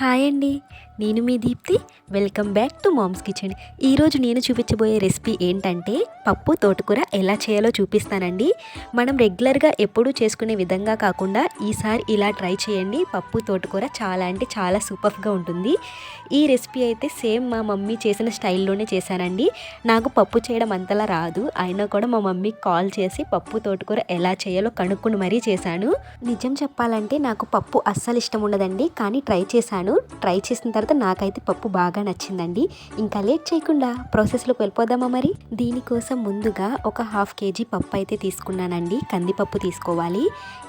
Hi అండి, నేను మీ Deepthi. Welcome back to mom's kitchen. ఈరోజు నేను చూపించబోయే రెసిపీ ఏంటంటే పప్పు తోటకూర ఎలా చేయాలో చూపిస్తానండి. మనం రెగ్యులర్గా ఎప్పుడూ చేసుకునే విధంగా కాకుండా ఈసారి ఇలా ట్రై చేయండి. పప్పు తోటకూర చాలా అంటే చాలా సూపర్గా ఉంటుంది. ఈ రెసిపీ అయితే సేమ్ మా మమ్మీ చేసిన స్టైల్లోనే చేశానండి. నాకు పప్పు చేయడం అంతలా రాదు, అయినా కూడా మా మమ్మీకి కాల్ చేసి పప్పు తోటకూర ఎలా చేయాలో కనుక్కొని మరీ చేశాను. నిజం చెప్పాలంటే నాకు పప్పు అస్సలు ఇష్టం ఉండదండి, కానీ ట్రై చేసిన తర్వాత నాకైతే పప్పు బాగా నచ్చిందండి. ఇంకా లేట్ చేయకుండా ప్రాసెస్లోకి వెళ్ళిపోదామా మరి. దీనికోసం ముందుగా ఒక 1/2 kg పప్పు అయితే తీసుకున్నానండి. కందిపప్పు తీసుకోవాలి.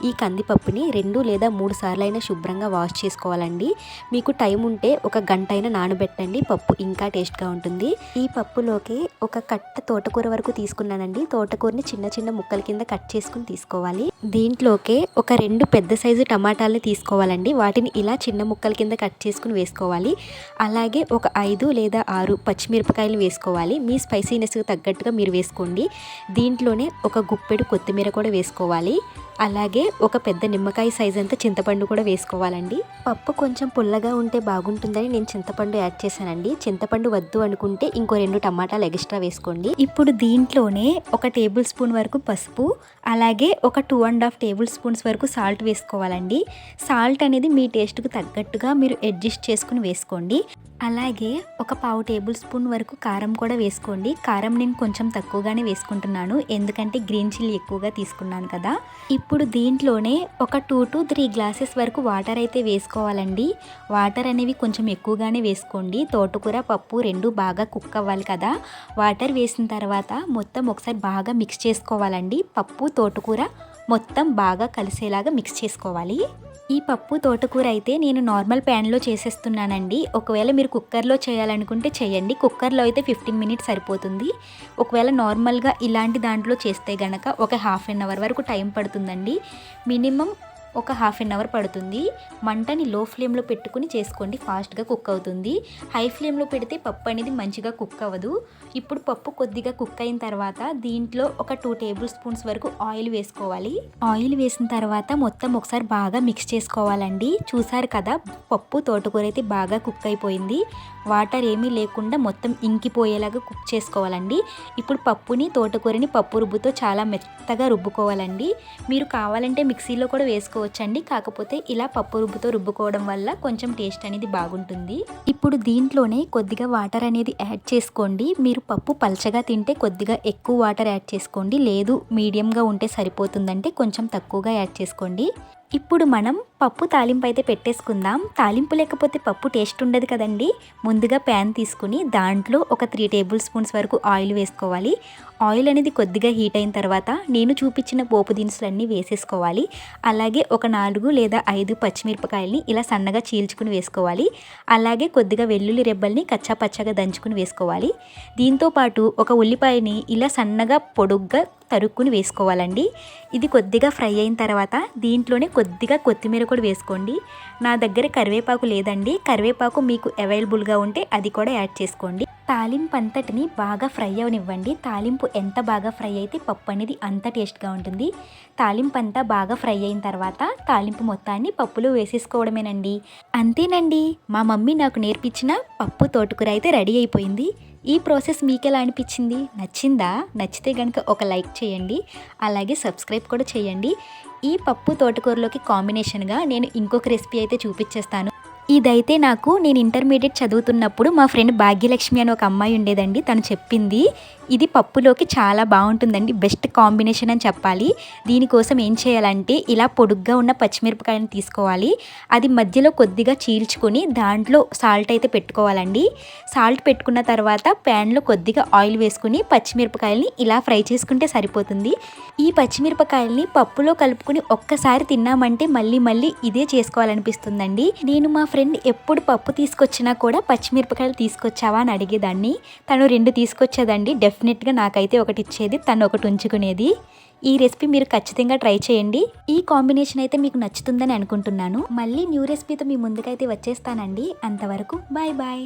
ఈ కందిపప్పుని 2 లేదా 3 సార్లు అయినా శుభ్రంగా వాష్ చేసుకోవాలండి. మీకు టైం ఉంటే ఒక గంట అయినా నానబెట్టండి, పప్పు ఇంకా టేస్ట్గా ఉంటుంది. ఈ పప్పులోకి ఒక కట్ట తోటకూర వరకు తీసుకున్నానండి. తోటకూరని చిన్న చిన్న ముక్కల కింద కట్ చేసుకుని తీసుకోవాలి. దీంట్లోకే ఒక 2 పెద్ద సైజు టమాటాలని తీసుకోవాలండి. వాటిని ఇలా చిన్న ముక్కల కింద కట్ చేసుకుని వేసుకోవాలి. అలాగే ఒక 5 లేదా 6 పచ్చిమిరపకాయలు వేసుకోవాలి. మీ స్పైసీనెస్కి తగ్గట్టుగా మీరు వేసుకోండి. దీంట్లోనే ఒక గుప్పెడు కొత్తిమీర కూడా వేసుకోవాలి. అలాగే ఒక పెద్ద నిమ్మకాయ సైజ్ అంతా చింతపండు కూడా వేసుకోవాలండి. పప్పు కొంచెం పుల్లగా ఉంటే బాగుంటుందని నేను చింతపండు యాడ్ చేశానండి. చింతపండు వద్దు అనుకుంటే ఇంకో 2 టమాటాలు ఎక్స్ట్రా వేసుకోండి. ఇప్పుడు దీంట్లోనే ఒక టేబుల్ స్పూన్ వరకు పసుపు, అలాగే ఒక 2.5 టేబుల్ స్పూన్స్ వరకు సాల్ట్ వేసుకోవాలండి. సాల్ట్ అనేది మీ టేస్ట్కి తగ్గట్టుగా మీరు అడ్జస్ట్ చేసుకుని వేసుకోండి. అలాగే ఒక 1/2 టేబుల్ స్పూన్ వరకు కారం కూడా వేసుకోండి. కారం నేను కొంచెం తక్కువగానే వేసుకుంటున్నాను, ఎందుకంటే గ్రీన్ చిల్లీ ఎక్కువగా తీసుకున్నాను కదా. ఇప్పుడు దీంట్లోనే ఒక 2 to 3 గ్లాసెస్ వరకు వాటర్ అయితే వేసుకోవాలండి. వాటర్ అనేవి కొంచెం ఎక్కువగానే వేసుకోండి. తోటకూర పప్పు 2 బాగా కుక్ అవ్వాలి కదా. వాటర్ వేసిన తర్వాత మొత్తం ఒకసారి బాగా మిక్స్ చేసుకోవాలండి. పప్పు తోటకూర మొత్తం బాగా కలిసేలాగా మిక్స్ చేసుకోవాలి. ఈ పప్పు తోటకూర అయితే నేను నార్మల్ ప్యాన్లో చేసేస్తున్నానండి. ఒకవేళ మీరు కుక్కర్లో చేయాలనుకుంటే చేయండి. కుక్కర్లో అయితే 15 మినిట్స్ సరిపోతుంది. ఒకవేళ నార్మల్గా ఇలాంటి దాంట్లో చేస్తే గనక ఒక 1/2 అవర్ వరకు టైం పడుతుందండి. మినిమం ఒక 1/2 అవర్ పడుతుంది. మంటని లో ఫ్లేమ్లో పెట్టుకుని చేసుకోండి, ఫాస్ట్గా కుక్ అవుతుంది. హై ఫ్లేమ్లో పెడితే పప్పు అనేది మంచిగా కుక్ అవ్వదు. ఇప్పుడు పప్పు కొద్దిగా కుక్ అయిన తర్వాత దీంట్లో ఒక 2 టేబుల్ స్పూన్స్ వరకు ఆయిల్ వేసుకోవాలి. ఆయిల్ వేసిన తర్వాత మొత్తం ఒకసారి బాగా మిక్స్ చేసుకోవాలండి. చూసారు కదా, పప్పు తోటకూర అయితే బాగా కుక్ అయిపోయింది. వాటర్ ఏమీ లేకుండా మొత్తం ఇంకిపోయేలాగా కుక్ చేసుకోవాలండి. ఇప్పుడు పప్పుని తోటకూరని పప్పు రుబ్బుతో చాలా మెత్తగా రుబ్బుకోవాలండి. మీరు కావాలంటే మిక్సీలో కూడా వేసుకోవచ్చండి, కాకపోతే ఇలా పప్పు రుబ్బుతో రుబ్బుకోవడం వల్ల కొంచెం టేస్ట్ అనేది బాగుంటుంది. ఇప్పుడు దీంట్లోనే కొద్దిగా వాటర్ అనేది యాడ్ చేసుకోండి. మీరు పప్పు పల్చగా తింటే కొద్దిగా ఎక్కువ వాటర్ యాడ్ చేసుకోండి, లేదు మీడియంగా ఉంటే సరిపోతుందంటే కొంచెం తక్కువగా యాడ్ చేసుకోండి. ఇప్పుడు మనం పప్పు తాలింపు అయితే పెట్టేసుకుందాం. తాలింపు లేకపోతే పప్పు టేస్ట్ ఉండదు కదండి. ముందుగా ప్యాన్ తీసుకుని దాంట్లో ఒక 3 టేబుల్ స్పూన్స్ వరకు ఆయిల్ వేసుకోవాలి. ఆయిల్ అనేది కొద్దిగా హీట్ అయిన తర్వాత నేను చూపించిన పోపు దినుసులన్నీ వేసేసుకోవాలి. అలాగే ఒక 4 లేదా 5 పచ్చిమిరపకాయలని ఇలా సన్నగా చీల్చుకుని వేసుకోవాలి. అలాగే కొద్దిగా వెల్లుల్లి రెబ్బల్ని కచ్చా పచ్చగా దంచుకుని వేసుకోవాలి. దీంతోపాటు ఒక ఉల్లిపాయని ఇలా సన్నగా పొడుగ్గా తరుక్కుని వేసుకోవాలండి. ఇది కొద్దిగా ఫ్రై అయిన తర్వాత దీంట్లోనే కొద్దిగా కొత్తిమీర కూడా వేసుకోండి. నా దగ్గర కరివేపాకు లేదండి, కరివేపాకు మీకు అవైలబుల్గా ఉంటే అది కూడా యాడ్ చేసుకోండి. తాలింపు అంతటిని బాగా ఫ్రై అవనివ్వండి. తాలింపు ఎంత బాగా ఫ్రై అయితే పప్పు అనేది అంత టేస్ట్గా ఉంటుంది. తాలింపు అంతా బాగా ఫ్రై అయిన తర్వాత తాలింపు మొత్తాన్ని పప్పులో వేసేసుకోవడమేనండి. అంతేనండి, మా మమ్మీ నాకు నేర్పించిన పప్పు తోటకూర అయితే రెడీ అయిపోయింది. ఈ ప్రాసెస్ మీకు ఎలా అనిపించింది? నచ్చిందా? నచ్చితే కనుక ఒక లైక్ చేయండి, అలాగే సబ్స్క్రైబ్ కూడా చేయండి. ఈ పప్పు తోటకూరలోకి కాంబినేషన్గా నేను ఇంకొక రెసిపీ అయితే చూపించేస్తాను. ఇదైతే నేను ఇంటర్మీడియట్ చదువుతున్నప్పుడు మా ఫ్రెండ్ భాగ్యలక్ష్మి అని ఒక అమ్మాయి ఉండేదండి, తను చెప్పింది. ఇది పప్పులోకి చాలా బాగుంటుందండి, బెస్ట్ కాంబినేషన్ అని చెప్పాలి. దీనికోసం ఏం చేయాలంటే ఇలా పొడుగ్గా ఉన్న పచ్చిమిరపకాయలను తీసుకోవాలి. అది మధ్యలో కొద్దిగా చీల్చుకొని దాంట్లో సాల్ట్ అయితే పెట్టుకోవాలండి. సాల్ట్ పెట్టుకున్న తర్వాత ప్యాన్లో కొద్దిగా ఆయిల్ వేసుకుని పచ్చిమిరపకాయలని ఇలా ఫ్రై చేసుకుంటే సరిపోతుంది. ఈ పచ్చిమిరపకాయలని పప్పులో కలుపుకొని ఒక్కసారి తిన్నామంటే మళ్ళీ మళ్ళీ ఇదే చేసుకోవాలనిపిస్తుందండి. నేను మా ఫ్రెండ్ ఎప్పుడు పప్పు తీసుకొచ్చినా కూడా పచ్చిమిరపకాయలు తీసుకొచ్చావా అని అడిగేదాన్ని. తను 2 తీసుకొచ్చేదండి. డెఫినెట్గా నాకైతే ఒకటి ఇచ్చేది, తను ఒకటి ఉంచుకునేది. ఈ రెసిపీ మీరు ఖచ్చితంగా ట్రై చేయండి. ఈ కాంబినేషన్ అయితే మీకు నచ్చుతుందని అనుకుంటున్నాను. మళ్ళీ న్యూ రెసిపీతో మీ ముందుకైతే వచ్చేస్తానండి. అంతవరకు బాయ్ బాయ్.